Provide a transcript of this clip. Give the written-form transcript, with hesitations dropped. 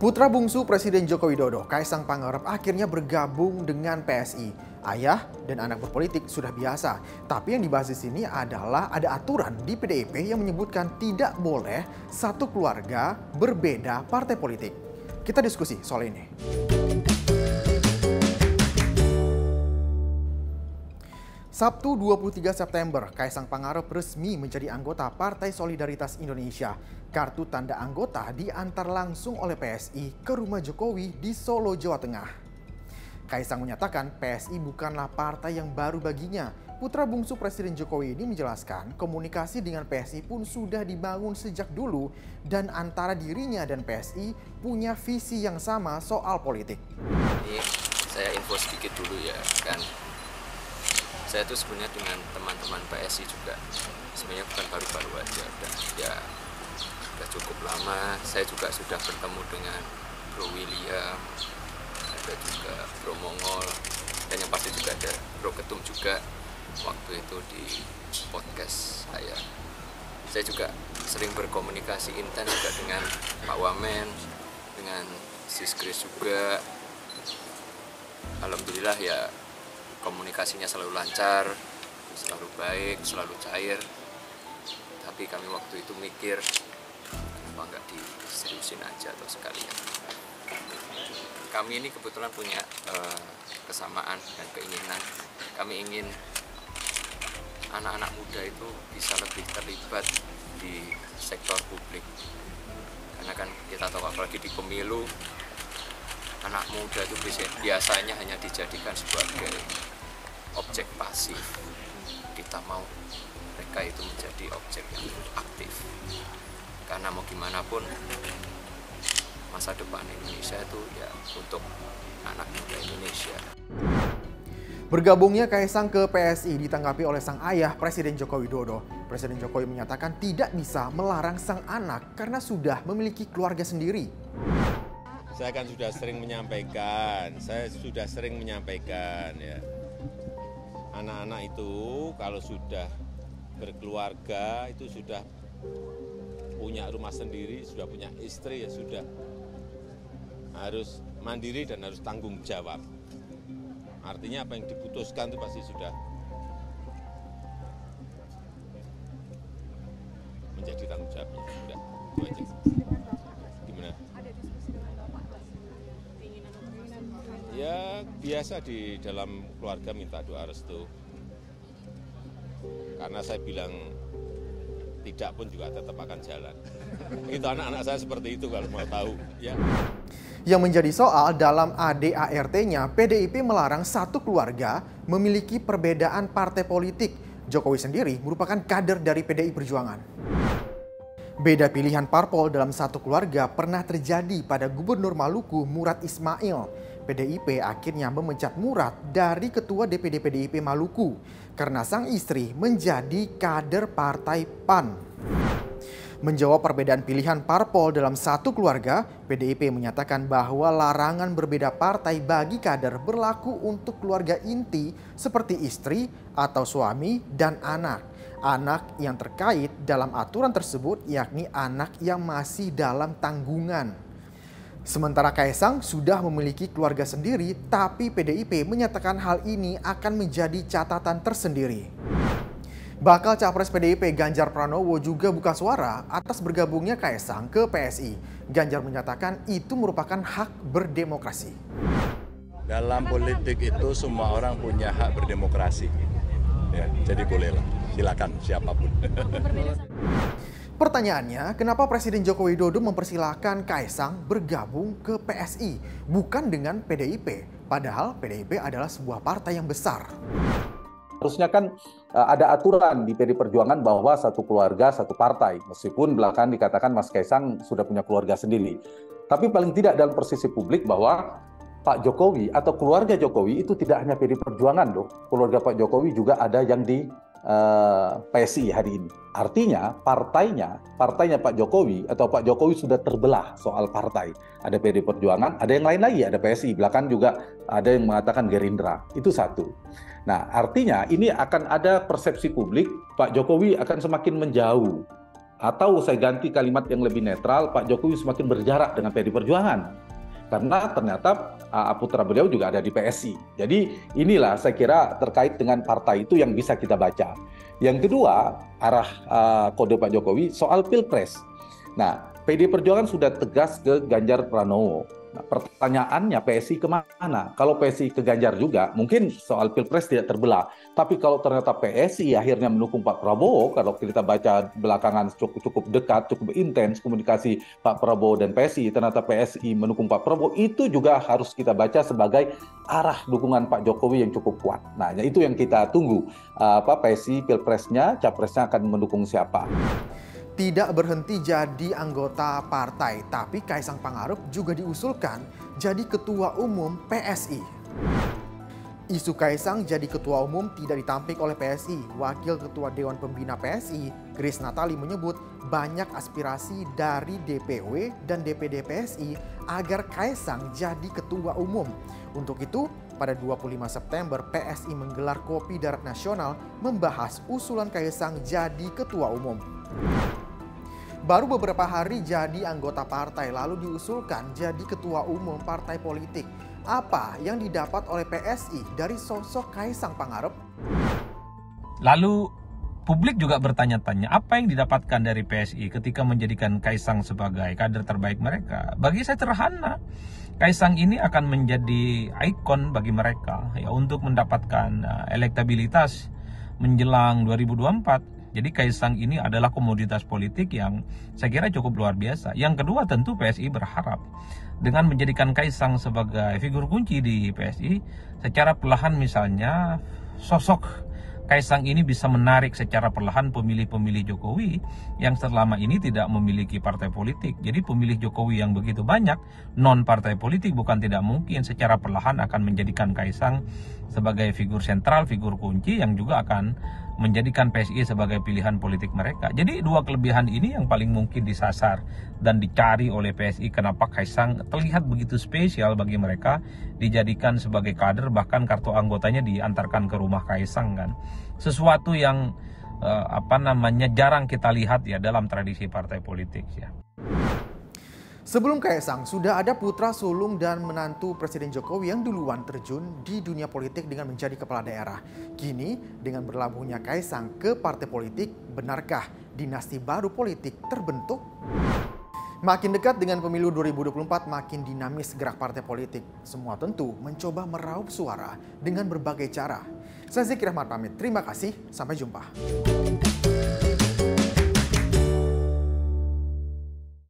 Putra bungsu Presiden Joko Widodo, Kaisang Pangarep akhirnya bergabung dengan PSI. Ayah dan anak berpolitik sudah biasa, tapi yang dibahas di sini adalah ada aturan di PDIP yang menyebutkan tidak boleh satu keluarga berbeda partai politik. Kita diskusi soal ini. Sabtu 23 September, Kaisang Pangarep resmi menjadi anggota Partai Solidaritas Indonesia. Kartu tanda anggota diantar langsung oleh PSI ke rumah Jokowi di Solo, Jawa Tengah. Kaisang menyatakan PSI bukanlah partai yang baru baginya. Putra bungsu Presiden Jokowi ini menjelaskan komunikasi dengan PSI pun sudah dibangun sejak dulu dan antara dirinya dan PSI punya visi yang sama soal politik. Ini saya info sedikit dulu ya kan. Saya tuh sebenarnya dengan teman-teman PSI juga sebenarnya bukan baru-baru aja, udah cukup lama. Saya juga sudah bertemu dengan Bro William, ada juga Bro Mongol, dan yang pasti juga ada Bro Ketum juga waktu itu di podcast saya. Saya juga sering berkomunikasi intens juga dengan Pak Wamen, dengan Sis Kris juga. Alhamdulillah ya, komunikasinya selalu lancar, selalu baik, selalu cair. Tapi kami waktu itu mikir, kenapa nggak diseriusin aja atau sekalian. Kami ini kebetulan punya kesamaan dan keinginan. Kami ingin anak-anak muda itu bisa lebih terlibat di sektor publik. Karena kan kita tahu apalagi di pemilu, anak muda itu biasanya hanya dijadikan sebagai objek pasif. Kita mau mereka itu menjadi objek yang aktif, karena mau gimana pun masa depan Indonesia itu ya untuk anak muda Indonesia. Bergabungnya Kaisang ke PSI ditanggapi oleh sang ayah Presiden Joko Widodo. Presiden Jokowi menyatakan tidak bisa melarang sang anak karena sudah memiliki keluarga sendiri. Saya kan sudah sering menyampaikan, ya. Anak-anak itu kalau sudah berkeluarga, itu sudah punya rumah sendiri, sudah punya istri, ya sudah harus mandiri dan harus tanggung jawab. Artinya apa yang diputuskan itu pasti sudah menjadi tanggung jawabnya. Sudah, itu aja. Gimana? Ya biasa di dalam keluarga minta doa restu. Karena saya bilang tidak pun juga tetap akan jalan. Itu anak-anak saya seperti itu kalau mau tahu. Ya. Yang menjadi soal dalam ADART-nya, PDIP melarang satu keluarga memiliki perbedaan partai politik. Jokowi sendiri merupakan kader dari PDI Perjuangan. Beda pilihan parpol dalam satu keluarga pernah terjadi pada Gubernur Maluku Murad Ismail. PDIP akhirnya memecat Murad dari Ketua DPD PDIP Maluku karena sang istri menjadi kader Partai PAN. Menjawab perbedaan pilihan parpol dalam satu keluarga, PDIP menyatakan bahwa larangan berbeda partai bagi kader berlaku untuk keluarga inti seperti istri atau suami dan anak. Anak yang terkait dalam aturan tersebut yakni anak yang masih dalam tanggungan. Sementara Kaisang sudah memiliki keluarga sendiri, tapi PDIP menyatakan hal ini akan menjadi catatan tersendiri. Bakal Capres PDIP Ganjar Pranowo juga buka suara atas bergabungnya Kaisang ke PSI. Ganjar menyatakan itu merupakan hak berdemokrasi. Dalam politik itu semua orang punya hak berdemokrasi. Ya, jadi bolehlah, silakan siapapun. Pertanyaannya, kenapa Presiden Joko Widodo mempersilahkan Kaisang bergabung ke PSI, bukan dengan PDIP? Padahal PDIP adalah sebuah partai yang besar. Harusnya kan ada aturan di PDI Perjuangan bahwa satu keluarga, satu partai. Meskipun belakangan dikatakan Mas Kaisang sudah punya keluarga sendiri. Tapi paling tidak dalam persepsi publik bahwa Pak Jokowi atau keluarga Jokowi itu tidak hanya PDI Perjuangan loh. Keluarga Pak Jokowi juga ada yang di PSI hari ini. Artinya partainya Pak Jokowi atau Pak Jokowi sudah terbelah soal partai. Ada PDI Perjuangan, ada yang lain lagi, ada PSI. Bahkan juga ada yang mengatakan Gerindra. Itu satu. Nah, artinya ini akan ada persepsi publik Pak Jokowi akan semakin menjauh Atau saya ganti kalimat yang lebih netral, Pak Jokowi semakin berjarak dengan PDI Perjuangan. Karena ternyata putra beliau juga ada di PSI. Jadi inilah saya kira terkait dengan partai itu yang bisa kita baca. Yang kedua, arah kode Pak Jokowi soal Pilpres. Nah, PDI Perjuangan sudah tegas ke Ganjar Pranowo. Nah, pertanyaannya PSI kemana? Kalau PSI ke Ganjar juga, mungkin soal Pilpres tidak terbelah. Tapi kalau ternyata PSI akhirnya mendukung Pak Prabowo, kalau kita baca belakangan cukup dekat, cukup intens komunikasi Pak Prabowo dan PSI, ternyata PSI mendukung Pak Prabowo, itu juga harus kita baca sebagai arah dukungan Pak Jokowi yang cukup kuat. Nah, itu yang kita tunggu. PSI Pilpresnya, Capresnya akan mendukung siapa. Tidak berhenti jadi anggota partai, tapi Kaisang Pangarep juga diusulkan jadi ketua umum PSI. Isu Kaisang jadi ketua umum tidak ditampik oleh PSI. Wakil Ketua Dewan Pembina PSI, Grace Natali menyebut banyak aspirasi dari DPW dan DPD PSI agar Kaisang jadi ketua umum. Untuk itu, pada 25 September PSI menggelar Kopi Darat Nasional membahas usulan Kaisang jadi ketua umum. Baru beberapa hari jadi anggota partai lalu diusulkan jadi ketua umum partai politik. Apa yang didapat oleh PSI dari sosok Kaisang Pangarep? Lalu publik juga bertanya-tanya apa yang didapatkan dari PSI ketika menjadikan Kaisang sebagai kader terbaik mereka. Bagi saya sederhana, Kaisang ini akan menjadi ikon bagi mereka ya untuk mendapatkan elektabilitas menjelang 2024. Jadi Kaisang ini adalah komoditas politik yang saya kira cukup luar biasa. Yang kedua tentu PSI berharap dengan menjadikan Kaisang sebagai figur kunci di PSI, secara perlahan misalnya sosok Kaisang ini bisa menarik secara perlahan pemilih-pemilih Jokowi yang selama ini tidak memiliki partai politik. Jadi pemilih Jokowi yang begitu banyak non partai politik bukan tidak mungkin secara perlahan akan menjadikan Kaisang sebagai figur sentral, figur kunci yang juga akan menjadikan PSI sebagai pilihan politik mereka. Jadi dua kelebihan ini yang paling mungkin disasar dan dicari oleh PSI. Kenapa Kaisang terlihat begitu spesial bagi mereka, dijadikan sebagai kader, bahkan kartu anggotanya diantarkan ke rumah Kaisang kan. Sesuatu yang jarang kita lihat ya dalam tradisi partai politik ya. Sebelum Kaisang, sudah ada putra sulung dan menantu Presiden Jokowi yang duluan terjun di dunia politik dengan menjadi kepala daerah. Kini, dengan berlabuhnya Kaisang ke partai politik, benarkah dinasti baru politik terbentuk? Makin dekat dengan pemilu 2024, makin dinamis gerak partai politik. Semua tentu mencoba meraup suara dengan berbagai cara. Saya Zikri Rahmat pamit, terima kasih, sampai jumpa.